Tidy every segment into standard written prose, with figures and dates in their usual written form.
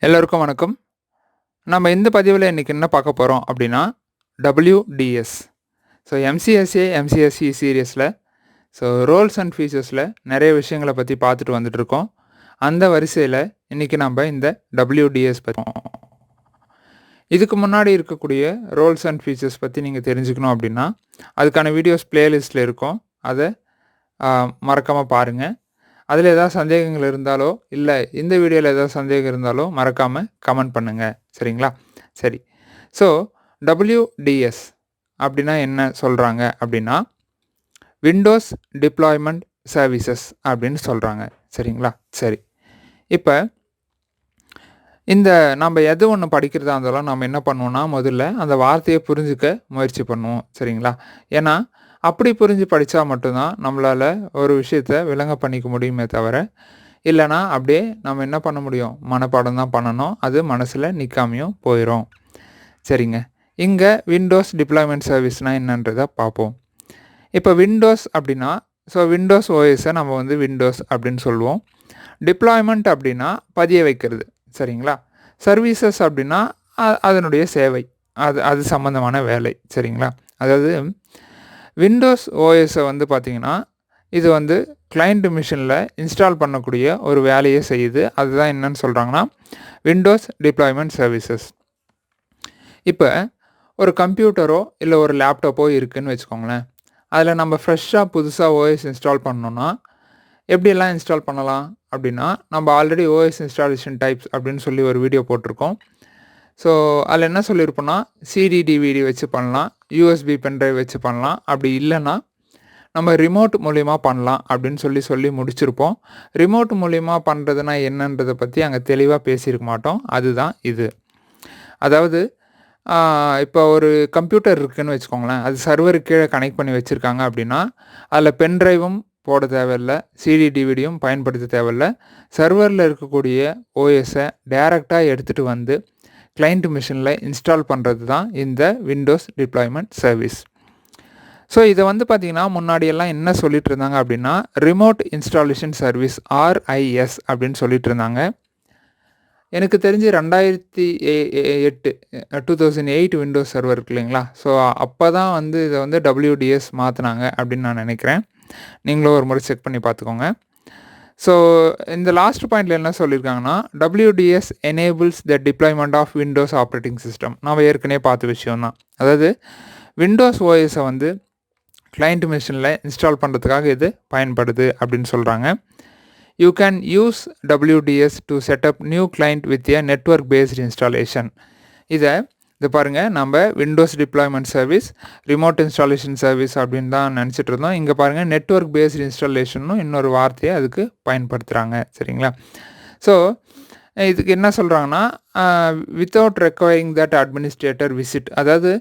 எல்லோருக்கும் வணக்கம். நம்ம இந்த பதிவில் இன்றைக்கி என்ன பார்க்க போகிறோம் அப்படின்னா WDS. ஸோ MCSA MCSE சீரியஸில் ரோல்ஸ் அண்ட் ஃபீச்சர்ஸில் நிறைய விஷயங்களை பற்றி பார்த்துட்டு வந்துட்டுருக்கோம். அந்த வரிசையில் இன்றைக்கி நம்ம இந்த WDS பற்றி இதுக்கு முன்னாடி இருக்கக்கூடிய ரோல்ஸ் அண்ட் ஃபீச்சர்ஸ் பற்றி நீங்கள் தெரிஞ்சுக்கணும் அப்படின்னா அதுக்கான வீடியோஸ் பிளேலிஸ்ட்டில் இருக்கும். அதை மறக்காமல் பாருங்கள். அதில் ஏதாவது சந்தேகங்கள் இருந்தாலோ இல்லை இந்த வீடியோவில் ஏதாவது சந்தேகம் இருந்தாலோ மறக்காமல் கமெண்ட் பண்ணுங்கள். சரிங்களா? சரி. ஸோ WDS அப்படின்னா என்ன சொல்கிறாங்க அப்படின்னா விண்டோஸ் டிப்ளாய்மெண்ட் சர்வீசஸ் அப்படின்னு சொல்கிறாங்க. சரிங்களா? சரி. இப்போ இந்த நம்ம எது ஒன்று படிக்கிறதா இருந்தாலும் நம்ம என்ன பண்ணுவோம்னா முதல்ல அந்த வார்த்தையை புரிஞ்சுக்க முயற்சி பண்ணுவோம். சரிங்களா? ஏன்னா அப்படி புரிஞ்சு படித்தா மட்டும்தான் நம்மளால் ஒரு விஷயத்தை விளங்க பண்ணிக்க முடியுமே தவிர இல்லைனா அப்படியே நம்ம என்ன பண்ண முடியும், மனப்பாடம் தான் பண்ணணும். அது மனசில் நிற்காமையும் போயிடும். சரிங்க. இங்கே விண்டோஸ் டிப்ளாய்மெண்ட் சர்வீஸ்னால் என்னன்றதை பார்ப்போம். இப்போ விண்டோஸ் அப்படின்னா விண்டோஸ் ஓஎஸை நம்ம வந்து விண்டோஸ் அப்படின்னு சொல்லுவோம். டிப்ளாய்மெண்ட் அப்படின்னா பதிய வைக்கிறது. சரிங்களா? சர்வீசஸ் அப்படின்னா அதனுடைய சேவை, அது சம்மந்தமான வேலை. சரிங்களா? அதாவது விண்டோஸ் ஓஎஸை வந்து பார்த்திங்கன்னா இது வந்து கிளைண்ட் மிஷினில் இன்ஸ்டால் பண்ணக்கூடிய ஒரு வேலையை செய்யுது. அதுதான் என்னன்னு சொல்கிறாங்கன்னா விண்டோஸ் டிப்ளாய்மெண்ட் சர்வீசஸ். இப்போ ஒரு கம்ப்யூட்டரோ இல்லை ஒரு லேப்டாப்போ இருக்குதுன்னு வச்சுக்கோங்களேன். அதில் நம்ம ஃப்ரெஷ்ஷாக புதுசாக ஓஎஸ் இன்ஸ்டால் பண்ணோன்னா எப்படியெல்லாம் இன்ஸ்டால் பண்ணலாம் அப்படின்னா நம்ம ஆல்ரெடி ஓஎஸ் இன்ஸ்டாலேஷன் டைப்ஸ் அப்படின்னு சொல்லி ஒரு வீடியோ போட்டிருக்கோம். ஸோ அதில் என்ன சொல்லியிருப்போன்னா சிடி டிவிடி வச்சு பண்ணலாம், யூஎஸ்பி பென்ட்ரைவ் வச்சு பண்ணலாம். அப்படி இல்லைன்னா நம்ம ரிமோட் மூலிமா பண்ணலாம் அப்படின்னு சொல்லி முடிச்சிருப்போம். ரிமோட் மூலிமா பண்ணுறதுனா என்னன்றதை பற்றி அங்கே தெளிவாக பேசியிருக்க மாட்டோம். அதுதான் இது. அதாவது இப்போ ஒரு கம்ப்யூட்டர் இருக்குதுன்னு வச்சுக்கோங்களேன். அது சர்வருக்கு கீழே கனெக்ட் பண்ணி வச்சுருக்காங்க அப்படின்னா அதில் பென்ட்ரைவும் போட தேவையில்லை, சிடி டிவிடியும் பயன்படுத்த தேவையில்லை. சர்வரில் இருக்கக்கூடிய ஓஎஸை டைரெக்டாக எடுத்துகிட்டு வந்து கிளைண்ட் மிஷினில் இன்ஸ்டால் பண்ணுறது தான் இந்த விண்டோஸ் டிப்ளாய்மெண்ட் சர்வீஸ். ஸோ இதை வந்து பார்த்திங்கன்னா முன்னாடியெல்லாம் என்ன சொல்லிட்டு இருந்தாங்க அப்படின்னா ரிமோட் இன்ஸ்டாலேஷன் சர்வீஸ் RIS அப்படின்னு சொல்லிட்டு இருந்தாங்க. எனக்கு தெரிஞ்சு 2008 விண்டோஸ் சர்வர் இருக்கு இல்லைங்களா? ஸோ அப்போ தான் வந்து இதை வந்து WDS மாற்றினாங்க அப்படின்னு நான் நினைக்கிறேன். நீங்களும் ஒரு முறை செக் பண்ணி பார்த்துக்கோங்க. ஸோ இந்த லாஸ்ட் பாயிண்டில் என்ன சொல்லியிருக்காங்கன்னா WDS enables the deployment of Windows operating system. நம்ம ஏற்கனவே பார்த்த விஷயம்தான். அதாவது விண்டோஸ் ஓஎஸை வந்து கிளைண்ட் மிஷினில் இன்ஸ்டால் பண்ணுறதுக்காக இது பயன்படுது அப்படின்னு சொல்கிறாங்க. You can use WDS to setup new client with a network based installation. இது பாருங்கள், நம்ம Windows deployment service remote installation service அப்படின்னு தான் நினச்சிட்டு இருந்தோம். இங்கே பாருங்கள் நெட்வொர்க் பேஸ்டு இன்ஸ்டாலேஷனும் இன்னொரு வார்த்தையை அதுக்கு பயன்படுத்துகிறாங்க. சரிங்களா? ஸோ இதுக்கு என்ன சொல்கிறாங்கன்னா without requiring that administrator visit. அதாவது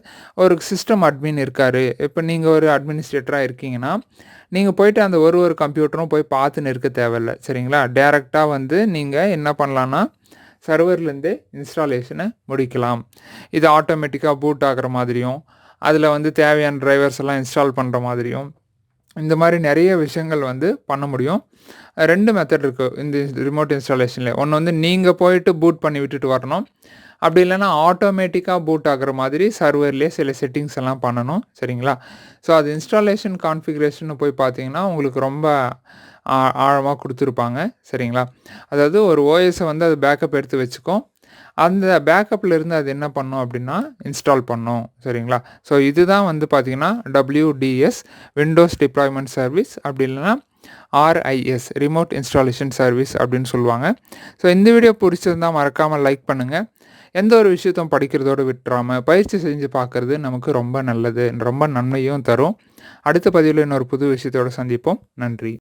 ஒரு சிஸ்டம் அட்மின் இருக்கார். இப்போ நீங்கள் ஒரு அட்மினிஸ்ட்ரேட்டராக இருக்கீங்கன்னா நீங்கள் போயிட்டு அந்த ஒரு கம்ப்யூட்டரும் போய் பார்த்துன்னு இருக்க தேவையில்லை. சரிங்களா? டேரெக்டாக வந்து நீங்கள் என்ன பண்ணலான்னா சர்வர்லேருந்தே இன்ஸ்டாலேஷனை முடிக்கலாம். இது ஆட்டோமேட்டிக்காக பூட் ஆகிற மாதிரியும் அதில் வந்து தேவையான டிரைவர்ஸ் எல்லாம் இன்ஸ்டால் பண்ணுற மாதிரியும் இந்த மாதிரி நிறைய விஷயங்கள் வந்து பண்ண முடியும். 2 மெத்தட் இருக்குது இந்த ரிமோட் இன்ஸ்டாலேஷனில். ஒன்று வந்து நீங்கள் போயிட்டு பூட் பண்ணி விட்டுட்டு வரணும். அப்படி இல்லைன்னா ஆட்டோமேட்டிக்காக பூட் ஆகிற மாதிரி சர்வர்லேயே சில செட்டிங்ஸ் எல்லாம் பண்ணணும். சரிங்களா? ஸோ அது இன்ஸ்டாலேஷன் கான்ஃபிகரேஷன் போய் பார்த்தீங்கன்னா உங்களுக்கு ரொம்ப ஆழமாக கொடுத்துருப்பாங்க. சரிங்களா? அதாவது ஒரு ஓஎஸை வந்து அது பேக்கப் எடுத்து வச்சுக்கும். அந்த பேக்கப்பில் இருந்து அது என்ன பண்ணும் அப்படின்னா இன்ஸ்டால் பண்ணும். சரிங்களா? ஸோ இதுதான் வந்து பார்த்திங்கன்னா WDS விண்டோஸ் டிப்ளாய்மெண்ட் சர்வீஸ், அப்படி இல்லைன்னா RIS ரிமோட் இன்ஸ்டாலேஷன் சர்வீஸ் அப்படின்னு சொல்லுவாங்க. ஸோ இந்த வீடியோ பிடிச்சிருந்தால் மறக்காமல் லைக் பண்ணுங்கள். எந்த ஒரு விஷயத்தையும் படிக்கிறதோடு விட்டுறாமல் பயிற்சி செஞ்சு பார்க்குறது நமக்கு ரொம்ப நல்லது, ரொம்ப நன்மையும் தரும். அடுத்த பதிவில் இன்னொரு புது விஷயத்தோடு சந்திப்போம். நன்றி.